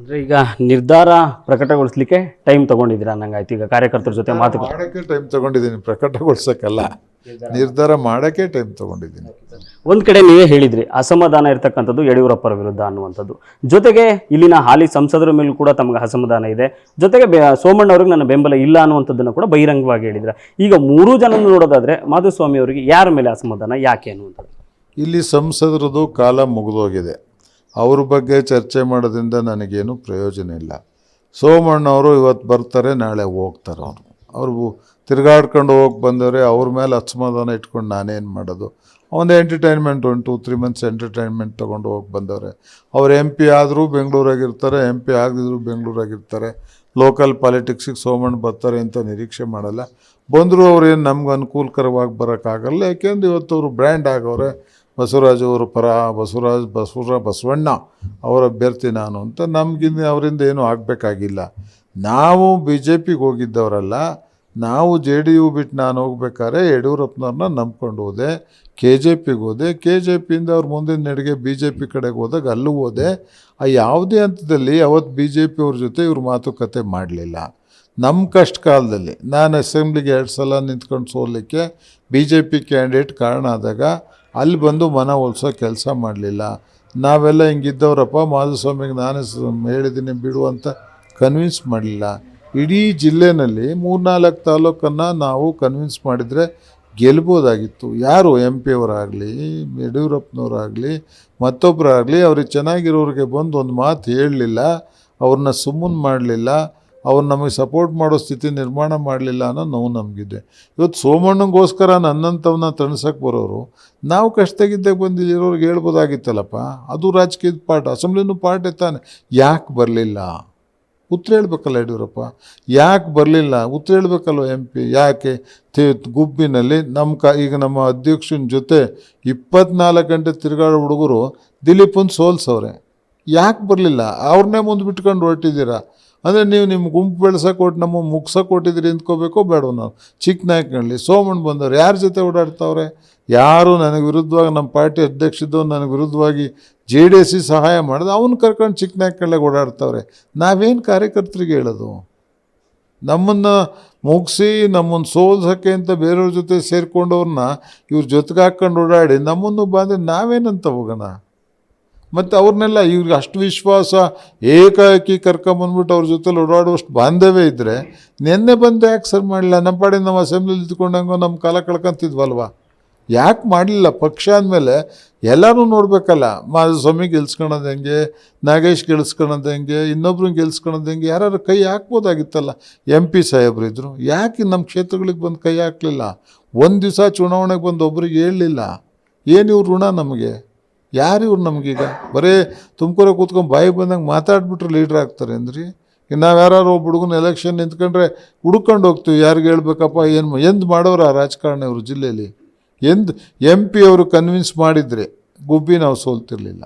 ಅಂದರೆ ಈಗ ನಿರ್ಧಾರ ಪ್ರಕಟಗೊಳಿಸಲಿಕ್ಕೆ ಟೈಮ್ ತೊಗೊಂಡಿದ್ದೀರಾ ಅನ್ನಂಗಾಯ್ತು. ಈಗ ಕಾರ್ಯಕರ್ತರ ಜೊತೆ ಮಾತುಕತೆ ಮಾಡೋಕ್ಕೆ ಟೈಮ್ ತೊಗೊಂಡಿದ್ದೀನಿ, ಪ್ರಕಟಗೊಳಿಸೋಕ್ಕಲ್ಲ. ನಿರ್ಧಾರ ಮಾಡೋಕ್ಕೆ ಟೈಮ್ ತೊಗೊಂಡಿದ್ದೀನಿ. ಒಂದು ಕಡೆ ನೀವೇ ಹೇಳಿದ್ರಿ ಅಸಮಾಧಾನ ಇರ್ತಕ್ಕಂಥದ್ದು ಯಡಿಯೂರಪ್ಪರ ವಿರುದ್ಧ ಅನ್ನುವಂಥದ್ದು. ಜೊತೆಗೆ ಇಲ್ಲಿನ ಹಾಲಿ ಸಂಸದರ ಮೇಲೂ ಕೂಡ ತಮಗೆ ಅಸಮಾಧಾನ ಇದೆ. ಜೊತೆಗೆ ಸೋಮಣ್ಣ ಅವ್ರಿಗೆ ನನ್ನ ಬೆಂಬಲ ಇಲ್ಲ ಅನ್ನುವಂಥದ್ದನ್ನು ಕೂಡ ಬಹಿರಂಗವಾಗಿ ಹೇಳಿದ್ರ. ಈಗ ಮೂರೂ ಜನ ನೋಡೋದಾದ್ರೆ ಮಾಧುಸ್ವಾಮಿ ಅವರಿಗೆ ಯಾರ ಮೇಲೆ ಅಸಮಾಧಾನ, ಯಾಕೆ ಅನ್ನುವಂಥದ್ದು? ಇಲ್ಲಿ ಸಂಸದರದು ಕಾಲ ಮುಗಿದೋಗಿದೆ. ಅವ್ರ ಬಗ್ಗೆ ಚರ್ಚೆ ಮಾಡೋದ್ರಿಂದ ನನಗೇನು ಪ್ರಯೋಜನ ಇಲ್ಲ. ಸೋಮಣ್ಣವರು ಇವತ್ತು ಬರ್ತಾರೆ, ನಾಳೆ ಹೋಗ್ತಾರೆ. ಅವರು ತಿರುಗಾಡ್ಕೊಂಡು ಹೋಗಿ ಬಂದವರೆ, ಅವ್ರ ಮೇಲೆ ಅಸಮಾಧಾನ ಇಟ್ಕೊಂಡು ನಾನೇನು ಮಾಡೋದು? ಒಂದು ಎಂಟರ್ಟೈನ್ಮೆಂಟ್, 1-2-3 ಮಂತ್ಸ್ ಎಂಟರ್ಟೈನ್ಮೆಂಟ್ ತೊಗೊಂಡು ಹೋಗಿ ಬಂದವ್ರೆ. ಅವ್ರು MP ಆದರೂ ಬೆಂಗಳೂರಾಗಿರ್ತಾರೆ, MP ಆಗದಿದ್ರು ಬೆಂಗಳೂರಾಗಿರ್ತಾರೆ. ಲೋಕಲ್ ಪಾಲಿಟಿಕ್ಸಿಗೆ ಸೋಮಣ್ಣ ಬರ್ತಾರೆ ಅಂತ ನಿರೀಕ್ಷೆ ಮಾಡಲ್ಲ. ಬಂದರೂ ಅವ್ರೇನು ನಮ್ಗೆ ಅನುಕೂಲಕರವಾಗಿ ಬರೋಕ್ಕಾಗಲ್ಲ. ಯಾಕೆಂದ್ರೆ ಇವತ್ತು ಅವರು ಬ್ರ್ಯಾಂಡ್ ಆಗವ್ರೆ. ಬಸವರಾಜ್ ಅವರು ಪರ, ಬಸವಣ್ಣ ಅವರ ಅಭ್ಯರ್ಥಿ ನಾನು ಅಂತ. ನಮಗಿಂದ ಅವರಿಂದ ಏನೂ ಆಗಬೇಕಾಗಿಲ್ಲ. ನಾವು BJPಗೆ ಹೋಗಿದ್ದವರಲ್ಲ. ನಾವು JDU ಬಿಟ್ಟು ನಾನು ಹೋಗ್ಬೇಕಾದ್ರೆ ಯಡಿಯೂರಪ್ಪನವ್ರನ್ನ ನಂಬ್ಕೊಂಡು ಹೋದೆ. KJPಗೆ ಹೋದೆ. KJPಯಿಂದ ಅವ್ರ ಮುಂದಿನ ನಡೆಗೆ BJP ಕಡೆಗೆ ಹೋದಾಗ ಅಲ್ಲೂ ಹೋದೆ. ಯಾವುದೇ ಹಂತದಲ್ಲಿ ಅವತ್ತು BJP ಅವ್ರ ಜೊತೆ ಇವ್ರು ಮಾತುಕತೆ ಮಾಡಲಿಲ್ಲ. ನಮ್ಮ ಕಷ್ಟ ಕಾಲದಲ್ಲಿ ನಾನು ಅಸೆಂಬ್ಲಿಗೆ 2 ಸಲ ನಿಂತ್ಕೊಂಡು ಸೋಲಿಕ್ಕೆ BJP ಕ್ಯಾಂಡಿಡೇಟ್ ಕಾರಣ ಆದಾಗ ಅಲ್ಲಿ ಬಂದು ಮನ ಒಲಿಸೋ ಕೆಲಸ ಮಾಡಲಿಲ್ಲ. ನಾವೆಲ್ಲ ಹಿಂಗಿದ್ದವರಪ್ಪ, ಮಾಧುಸ್ವಾಮಿಗೆ ನಾನೇ ಹೇಳಿದ್ದೀನಿ ಬಿಡು ಅಂತ ಕನ್ವಿನ್ಸ್ ಮಾಡಲಿಲ್ಲ. ಇಡೀ ಜಿಲ್ಲೆಯಲ್ಲಿ 3-4 ತಾಲೂಕನ್ನು ನಾವು ಕನ್ವಿನ್ಸ್ ಮಾಡಿದರೆ ಗೆಲ್ಬೋದಾಗಿತ್ತು. ಯಾರು MP ಅವರಾಗಲಿ, ಯಡಿಯೂರಪ್ಪನವರಾಗಲಿ, ಮತ್ತೊಬ್ಬರಾಗಲಿ ಅವ್ರಿಗೆ ಚೆನ್ನಾಗಿರೋರಿಗೆ ಬಂದು ಒಂದು ಮಾತು ಹೇಳಲಿಲ್ಲ. ಅವ್ರನ್ನ ಸುಮ್ಮನೆ ಮಾಡಲಿಲ್ಲ. ಅವ್ರು ನಮಗೆ ಸಪೋರ್ಟ್ ಮಾಡೋ ಸ್ಥಿತಿ ನಿರ್ಮಾಣ ಮಾಡಲಿಲ್ಲ ಅನ್ನೋ ನೋವು ನಮಗಿದೆ. ಇವತ್ತು ಸೋಮಣ್ಣಂಗೋಸ್ಕರ ನನ್ನಂಥವನ್ನ ತಣಿಸೋಕ್ಕೆ ಬರೋರು ನಾವು ಕಷ್ಟದಾಗಿದ್ದಾಗ ಬಂದಿರೋರಿಗೆ ಹೇಳ್ಬೋದಾಗಿತ್ತಲ್ಲಪ್ಪ. ಅದು ರಾಜಕೀಯದ ಪಾಠ, ಅಸೆಂಬ್ಲಿನೂ ಪಾಠ ತಾನೆ. ಯಾಕೆ ಬರಲಿಲ್ಲ? ಉತ್ತರ ಹೇಳ್ಬೇಕಲ್ಲ ಯಡಿಯೂರಪ್ಪ. ಯಾಕೆ ಬರಲಿಲ್ಲ? ಉತ್ತರ ಹೇಳ್ಬೇಕಲ್ವ MP. ಯಾಕೆ ಗುಬ್ಬಿನಲ್ಲಿ ಈಗ ನಮ್ಮ ಅಧ್ಯಕ್ಷನ ಜೊತೆ 24 ಗಂಟೆ ತಿರುಗಾಡೋ ಹುಡುಗರು ದಿಲೀಪನ್ ಸೋಲ್ಸವ್ರೆ. ಯಾಕೆ ಬರಲಿಲ್ಲ? ಅವ್ರನ್ನೇ ಮುಂದೆ ಬಿಟ್ಕೊಂಡು ಹೊರಟಿದ್ದೀರಾ. ಅಂದರೆ ನೀವು ನಿಮ್ಮ ಗುಂಪು ಬೆಳೆಸೋಕೆ ಕೊಟ್ಟು ನಮ್ಮ ಮುಗ್ಸೋಕೆ ಕೊಟ್ಟಿದ್ದೀರಿ ಅಂದ್ಕೋಬೇಕೋ ಬೇಡ? ನಾವು ಚಿಕ್ಕನಾಯಕನಲ್ಲಿ ಸೋಮಣ್ಣ ಬಂದವ್ರು ಯಾರ ಜೊತೆ ಓಡಾಡ್ತಾವ್ರೆ? ಯಾರು ನನಗೆ ವಿರುದ್ಧವಾಗಿ, ನಮ್ಮ ಪಾರ್ಟಿ ಅಧ್ಯಕ್ಷದವ್ರು ನನಗೆ ವಿರುದ್ಧವಾಗಿ JDS ಸಹಾಯ ಮಾಡೋದು, ಅವನು ಕರ್ಕೊಂಡು ಚಿಕ್ಕನಾಯಕಗಳಿಗೆ ಓಡಾಡ್ತಾವ್ರೆ. ನಾವೇನು ಕಾರ್ಯಕರ್ತರಿಗೆ ಹೇಳೋದು? ನಮ್ಮನ್ನು ಮುಗಿಸಿ ನಮ್ಮನ್ನು ಸೋಲ್ಸೋಕ್ಕೆ ಅಂತ ಬೇರೆಯವ್ರ ಜೊತೆ ಸೇರಿಕೊಂಡವ್ರನ್ನ ಇವ್ರ ಜೊತೆಗೆ ಹಾಕ್ಕೊಂಡು ಓಡಾಡಿ ನಮ್ಮನ್ನು ಬಂದರೆ ನಾವೇನಂತ ಹೋಗೋಣ? ಮತ್ತು ಅವ್ರನ್ನೆಲ್ಲ ಇವ್ರಿಗೆ ಅಷ್ಟು ವಿಶ್ವಾಸ ಏಕಾಏಕಿ ಕರ್ಕೊಂಬಂದ್ಬಿಟ್ಟು ಅವ್ರ ಜೊತೆಲಿ ಓಡಾಡುವಷ್ಟು ಬಾಂಧವ್ಯ ಇದ್ದರೆ ನಿನ್ನೆ ಬಂದು ಯಾಕೆ ಸರ್ ಮಾಡಲಿಲ್ಲ? ನಮ್ಮ ಪಾಡಿ ನಾವು ಅಸೆಂಬ್ಲಿಲಿ ಇದ್ಕೊಂಡಂಗೋ ನಮ್ಮ ಕಾಲ ಕಳ್ಕೊಂತಿದ್ವಲ್ವ? ಯಾಕೆ ಮಾಡಲಿಲ್ಲ? ಪಕ್ಷ ಅಂದಮೇಲೆ ಎಲ್ಲರೂ ನೋಡಬೇಕಲ್ಲ. ಮಾಧುಸ್ವಾಮಿ ಗೆಲ್ಸ್ಕೊಳೋದು ಹೆಂಗೆ, ನಾಗೇಶ್ ಗೆಲ್ಸ್ಕೊಳೋದು ಹೆಂಗೆ, ಇನ್ನೊಬ್ರನ್ನ ಗೆಲ್ಸ್ಕೊಳೋದು ಹೆಂಗೆ, ಯಾರು ಕೈ ಹಾಕ್ಬೋದಾಗಿತ್ತಲ್ಲ. MP ಸಾಹೇಬ್ರು ಇದ್ದರು, ಯಾಕೆ ನಮ್ಮ ಕ್ಷೇತ್ರಗಳಿಗೆ ಬಂದು ಕೈ ಹಾಕಲಿಲ್ಲ? ಒಂದು ದಿವಸ ಚುನಾವಣೆಗೆ ಬಂದು ಒಬ್ರಿಗೆ ಹೇಳಲಿಲ್ಲ. ಏನು ಇವ್ರು ಋಣ ನಮಗೆ? ಯಾರು ಇವ್ರು ನಮಗೀಗ? ಬರೀ ತುಮಕೂರ ಕೂತ್ಕೊಂಡು ಬಾಯಿ ಬಂದಂಗೆ ಮಾತಾಡ್ಬಿಟ್ರೆ ಲೀಡ್ರ್ ಆಗ್ತಾರೆ ಅಂದ್ರಿ. ಈಗ ನಾವು ಯಾರು ಒಬ್ಬ ಹುಡುಗನ ಎಲೆಕ್ಷನ್ ನಿಂತ್ಕೊಂಡ್ರೆ ಹುಡ್ಕೊಂಡು ಹೋಗ್ತೀವಿ. ಯಾರಿಗೆ ಹೇಳ್ಬೇಕಪ್ಪ? ಎಂದು ಮಾಡೋರು ಆ ರಾಜಕಾರಣ ಇವರು ಜಿಲ್ಲೆಯಲ್ಲಿ? MP ಅವರು ಕನ್ವಿನ್ಸ್ ಮಾಡಿದರೆ ಗುಬ್ಬಿ ನಾವು ಸೋಲ್ತಿರ್ಲಿಲ್ಲ,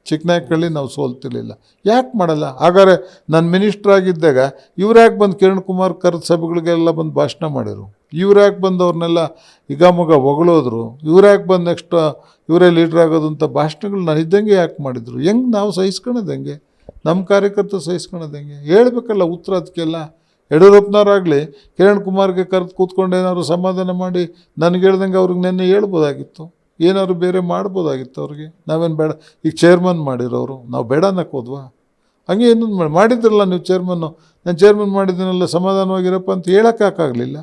ಚಿಕ್ಕನಾಯಕಳ್ಳಿ ನಾವು ಸೋಲ್ತಿರ್ಲಿಲ್ಲ. ಯಾಕೆ ಮಾಡಲ್ಲ? ಹಾಗಾದ್ರೆ ನಾನು ಮಿನಿಸ್ಟ್ರ್ ಆಗಿದ್ದಾಗ ಇವ್ರು ಯಾಕೆ ಬಂದು ಕಿರಣ್ ಕುಮಾರ್ ಕರೆದ ಸಭೆಗಳಿಗೆಲ್ಲ ಬಂದು ಭಾಷಣ ಮಾಡಿರು? ಇವ್ರು ಯಾಕೆ ಬಂದು ಅವ್ರನ್ನೆಲ್ಲ ಹಿಗಾಮುಗ ಹೊಗಳೋದ್ರು? ಇವ್ರು ಯಾಕೆ ಬಂದು ನೆಕ್ಸ್ಟ್ ಇವರೇ ಲೀಡ್ರ್ ಆಗೋದು ಅಂತ ಭಾಷಣಗಳು ನಾನು ಇದ್ದಂಗೆ ಯಾಕೆ ಮಾಡಿದರು? ಹೆಂಗೆ ನಾವು ಸಹಿಸ್ಕೊಳೋದು ಹೆಂಗೆ? ನಮ್ಮ ಕಾರ್ಯಕರ್ತರು ಸಹಿಸ್ಕೊಳೋದು ಹೆಂಗೆ? ಹೇಳ್ಬೇಕಲ್ಲ ಉತ್ತರ ಅದಕ್ಕೆಲ್ಲ. ಯಡಿಯೂರಪ್ಪನವರಾಗಲಿ ಕಿರಣ್ ಕುಮಾರ್ಗೆ ಕರೆದು ಕೂತ್ಕೊಂಡು ಏನಾದ್ರು ಸಮಾಧಾನ ಮಾಡಿ ನನಗೆ ಹೇಳ್ದಂಗೆ ಅವ್ರಿಗೆ ನೆನ್ನೆ ಹೇಳ್ಬೋದಾಗಿತ್ತು. ಏನಾದ್ರು ಬೇರೆ ಮಾಡ್ಬೋದಾಗಿತ್ತು ಅವ್ರಿಗೆ. ನಾವೇನು ಬೇಡ? ಈಗ ಚೇರ್ಮನ್ ಮಾಡಿರೋರು ನಾವು ಬೇಡ ಅನ್ನೋಕ್ಕೋದ್ವಾ? ಹಂಗೆ ಇನ್ನೊಂದು ಮಾಡಿದ್ರಲ್ಲ ನೀವು ಚೇರ್ಮನ್ನು. ನಾನು ಚೇರ್ಮನ್ ಮಾಡಿದ್ದೀನಲ್ಲ, ಸಮಾಧಾನವಾಗಿರಪ್ಪ ಅಂತ ಹೇಳೋಕ್ಕಾಗಲಿಲ್ಲ.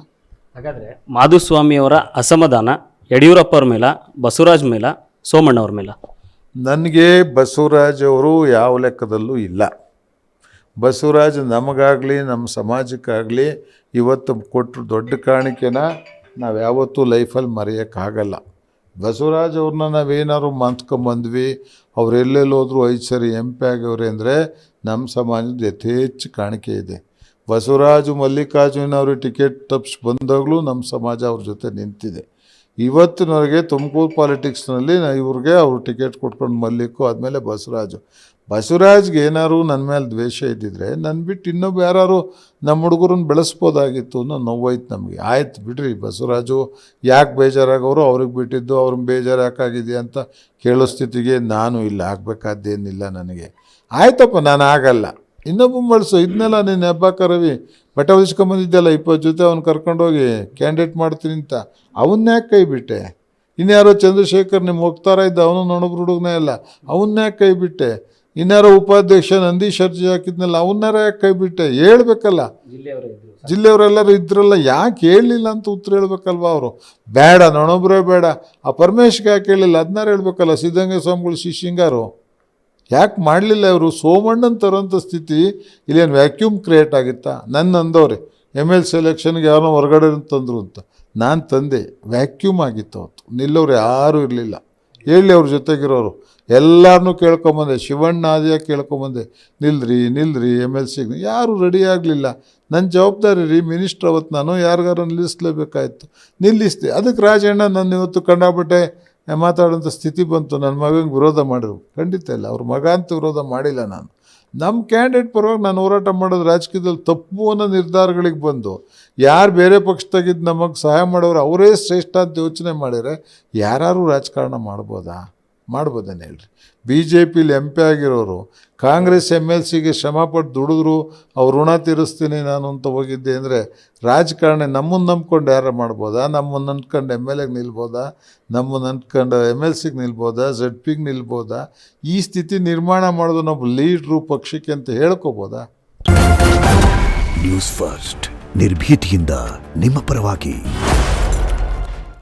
ಹಾಗಾದರೆ ಮಾಧುಸ್ವಾಮಿ ಅವರ ಅಸಮಾಧಾನ ಯಡಿಯೂರಪ್ಪ ಅವ್ರ ಮೇಲ, ಬಸವರಾಜ್ ಮೇಲ, ಸೋಮಣ್ಣ ಅವ್ರ ಮೇಲ? ನನಗೆ ಬಸವರಾಜ್ ಅವರು ಯಾವ ಲೆಕ್ಕದಲ್ಲೂ ಇಲ್ಲ. ಬಸವರಾಜ್ ನಮಗಾಗಲಿ ನಮ್ಮ ಸಮಾಜಕ್ಕಾಗಲಿ ಇವತ್ತು ಕೊಟ್ಟರು ದೊಡ್ಡ ಕಾಣಿಕೆನ ನಾವು ಯಾವತ್ತೂ ಲೈಫಲ್ಲಿ ಮರೆಯೋಕ್ಕಾಗಲ್ಲ. ಬಸವರಾಜ್ ಅವ್ರನ್ನ ನಾವೇನಾದ್ರು ಮಂತ್ಕೊಂಬಂದ್ವಿ, ಅವ್ರು ಎಲ್ಲೆಲ್ಲೋದ್ರು 5 ಸರಿ MP ಆಗವ್ರೆ ಅಂದರೆ ನಮ್ಮ ಸಮಾಜದ ಯಥೇಚ್ಛ ಕಾಣಿಕೆ ಇದೆ. ಬಸವರಾಜು ಮಲ್ಲಿಕಾರ್ಜುನ ಅವರು ಟಿಕೆಟ್ ತಪ್ಪಿಸಿ ಬಂದಾಗಲೂ ನಮ್ಮ ಸಮಾಜ ಅವ್ರ ಜೊತೆ ನಿಂತಿದೆ. ಇವತ್ತಿನವರೆಗೆ ತುಮಕೂರು ಪಾಲಿಟಿಕ್ಸ್ನಲ್ಲಿ ಇವ್ರಿಗೆ ಅವರು ಟಿಕೆಟ್ ಕೊಟ್ಕೊಂಡು ಮಲ್ಲಿಕ್ಕು ಆದಮೇಲೆ ಬಸವರಾಜ್ಗೆ ಏನಾದ್ರು ನನ್ನ ಮೇಲೆ ದ್ವೇಷ ಇದ್ದಿದ್ರೆ ನನ್ನ ಬಿಟ್ಟು ಇನ್ನೊಬ್ಬ ಯಾರು ನಮ್ಮ ಹುಡುಗರನ್ನ ಬೆಳೆಸ್ಬೋದಾಗಿತ್ತು ಅನ್ನೋ ನೋವಾಯ್ತು ನಮಗೆ. ಆಯ್ತು ಬಿಡ್ರಿ, ಬಸವರಾಜು ಯಾಕೆ ಬೇಜಾರಾಗವರು, ಅವ್ರಿಗೆ ಬಿಟ್ಟಿದ್ದು ಅವ್ರನ್ನ ಬೇಜಾರು ಯಾಕಾಗಿದೆ ಅಂತ ಕೇಳೋ ಸ್ಥಿತಿಗೆ ನಾನು ಇಲ್ಲ, ಆಗಬೇಕಾದ್ದೇನಿಲ್ಲ ನನಗೆ. ಆಯ್ತಪ್ಪ ನಾನು ಆಗಲ್ಲ, ಇನ್ನೊಬ್ಬ ಬಳಸು. ಇದನ್ನೆಲ್ಲ ನೀನು ಹೆಬ್ಬಾಕ ರವಿ ಬಟ್ಟೆ ಹೊಲಿಸ್ಕೊಂಬಂದಿದ್ದೆಲ್ಲ 20 ಜೊತೆ ಅವ್ನು ಕರ್ಕೊಂಡೋಗಿ ಕ್ಯಾಂಡಿಡೇಟ್ ಮಾಡ್ತೀನಿ ಅಂತ, ಅವನ್ನ್ಯಾಕೆ ಕೈ ಬಿಟ್ಟೆ? ಇನ್ಯಾರೋ ಚಂದ್ರಶೇಖರ್ ನಿಮ್ಮ ಹೋಗ್ತಾರ ಇದ್ದ, ಅವನು ನೊಣಬ್ರು ಹುಡುಗನೇ ಅಲ್ಲ, ಅವನ್ನ್ಯಾಕೆ ಕೈ ಬಿಟ್ಟೆ? ಇನ್ಯಾರೋ ಉಪಾಧ್ಯಕ್ಷ ನಂದೀಶ್ ಅರ್ಜಿ ಹಾಕಿದ್ನಲ್ಲ, ಅವನ್ನಾರ ಯಾಕೆ ಕೈ ಬಿಟ್ಟೆ? ಹೇಳ್ಬೇಕಲ್ಲ, ಜಿಲ್ಲೆಯವರೆಲ್ಲರೂ ಇದ್ರಲ್ಲ, ಯಾಕೆ ಹೇಳಲಿಲ್ಲ ಅಂತ ಉತ್ತರ ಹೇಳ್ಬೇಕಲ್ವ ಅವರು. ಬೇಡ ನೊಣೊಬ್ಬರೇ ಬೇಡ, ಆ ಪರಮೇಶ್ಗೆ ಯಾಕೆ ಹೇಳಿಲ್ಲ ಅದನ್ನಾರು ಹೇಳ್ಬೇಕಲ್ಲ. ಸಿದ್ಧಗಂಗಾ ಸ್ವಾಮಿಗಳು ಶಿಶಿಂಗಾರು ಯಾಕೆ ಮಾಡಲಿಲ್ಲ ಇವರು? ಸೋಮಣ್ಣನ ತರೋಂಥ ಸ್ಥಿತಿ ಇಲ್ಲೇನು ವ್ಯಾಕ್ಯೂಮ್ ಕ್ರಿಯೇಟ್ ಆಗಿತ್ತಾ? ನನ್ನ ಅಂದವ್ರೆ MLC ಎಲೆಕ್ಷನ್ಗೆ ಯಾರೋ ಹೊರಗಡೆ ತಂದರು ಅಂತ, ನಾನು ತಂದೆ. ವ್ಯಾಕ್ಯೂಮ್ ಆಗಿತ್ತು ಅವತ್ತು, ನಿಲ್ಲೋರು ಯಾರೂ ಇರಲಿಲ್ಲ. ಹೇಳಿ ಅವ್ರ ಜೊತೆಗಿರೋರು ಎಲ್ಲರನ್ನೂ ಕೇಳ್ಕೊಂಬಂದೆ, ಶಿವಣ್ಣ ಆದಿಯ ಕೇಳ್ಕೊಂಬಂದೆ, ನಿಲ್ರಿ MLCಗೆ. ಯಾರೂ ರೆಡಿ ಆಗಲಿಲ್ಲ. ನನ್ನ ಜವಾಬ್ದಾರಿ ರೀ ಮಿನಿಸ್ಟ್ರ್, ಅವತ್ತು ನಾನು ಯಾರಿಗಾರು ನಿಲ್ಲಿಸಲೇಬೇಕಾಯ್ತು, ನಿಲ್ಲಿಸಿದೆ. ಅದಕ್ಕೆ ರಾಜಣ್ಣ ನನ್ನ ಇವತ್ತು ಕಂಡಾಬಿಟ್ಟೆ ಮಾತಾಡೋಂಥ ಸ್ಥಿತಿ ಬಂತು. ನನ್ನ ಮಗಂಗೆ ವಿರೋಧ ಮಾಡಿರು, ಖಂಡಿತ ಇಲ್ಲ, ಅವ್ರ ಮಗ ಅಂತ ವಿರೋಧ ಮಾಡಿಲ್ಲ ನಾನು. ನಮ್ಮ ಕ್ಯಾಂಡಿಡೇಟ್ ಪರವಾಗಿ ನಾನು ಹೋರಾಟ ಮಾಡೋದು ರಾಜಕೀಯದಲ್ಲಿ ತಪ್ಪು ಅನ್ನೋ ನಿರ್ಧಾರಗಳಿಗೆ ಬಂದು ಯಾರು ಬೇರೆ ಪಕ್ಷದಾಗಿದ್ದು ನಮಗೆ ಸಹಾಯ ಮಾಡೋರು ಅವರೇ ಶ್ರೇಷ್ಠ ಅಂತ ಯೋಚನೆ ಮಾಡಿದರೆ ಯಾರು ರಾಜಕಾರಣ ಮಾಡ್ಬೋದೇನು ಹೇಳ್ರಿ? BJPಲಿ MP ಆಗಿರೋರು ಕಾಂಗ್ರೆಸ್ MLCಗೆ ಶ್ರಮಪಟ್ಟು ದುಡಿದ್ರು, ಅವ್ರ ಋಣ ತೀರಿಸ್ತೀನಿ ನಾನು ಅಂತ ಹೋಗಿದ್ದೆ ಅಂದರೆ ರಾಜಕಾರಣ ನಮ್ಮನ್ನು ನಂಬ್ಕೊಂಡು ಯಾರು ಮಾಡ್ಬೋದಾ? ನಮ್ಮನ್ನು ಅಂದ್ಕೊಂಡು MLAಗೆ ನಿಲ್ಬೋದಾ? ನಮ್ಮನ್ನು ಅಂದ್ಕೊಂಡು MLCಗೆ ನಿಲ್ಬೋದಾ? ZPಗೆ ನಿಲ್ಬೋದಾ? ಈ ಸ್ಥಿತಿ ನಿರ್ಮಾಣ ಮಾಡೋದು ನಾವು ಲೀಡ್ರು ಪಕ್ಷಕ್ಕೆ ಅಂತ ಹೇಳ್ಕೋಬೋದಾ? ನ್ಯೂಸ್ ಫಸ್ಟ್ ನಿರ್ಭೀತಿಯಿಂದ ನಿಮ್ಮ ಪರವಾಗಿ.